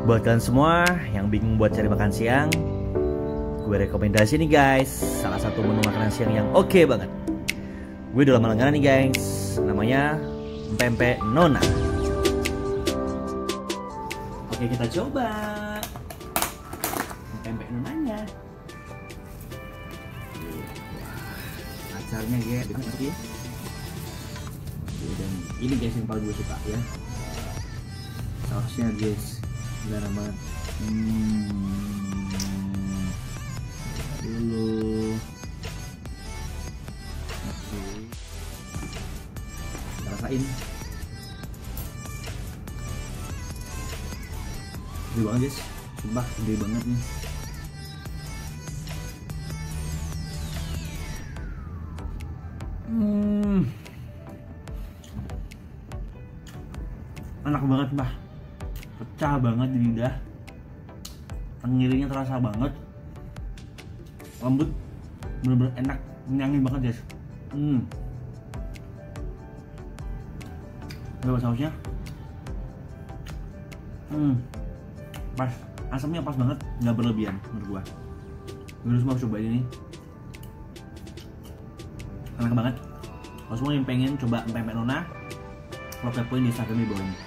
Buat kalian semua yang bingung buat cari makan siang, gue rekomendasi nih guys, salah satu menu makanan siang yang oke banget. Gue udah lama langganan nih guys, namanya Pempek Nona. Oke, kita coba Pempek Nonanya. Acarnya guys, ya. Dan ini guys yang paling gue suka ya, sausnya guys, benar banget. Dulu kita rasain, gede banget guys, sumpah gede banget nih. Enak banget mbah, pecah banget di lidah, tenggirinya terasa banget, lembut, bener-bener enak, menyanyi banget guys. Coba sausnya, pas, asamnya pas banget, nggak berlebihan menurut gua. Gue semua coba ini, enak banget. Kalau semua yang pengen coba Pempek Nona, lo kepoin di Instagram di bawah ini.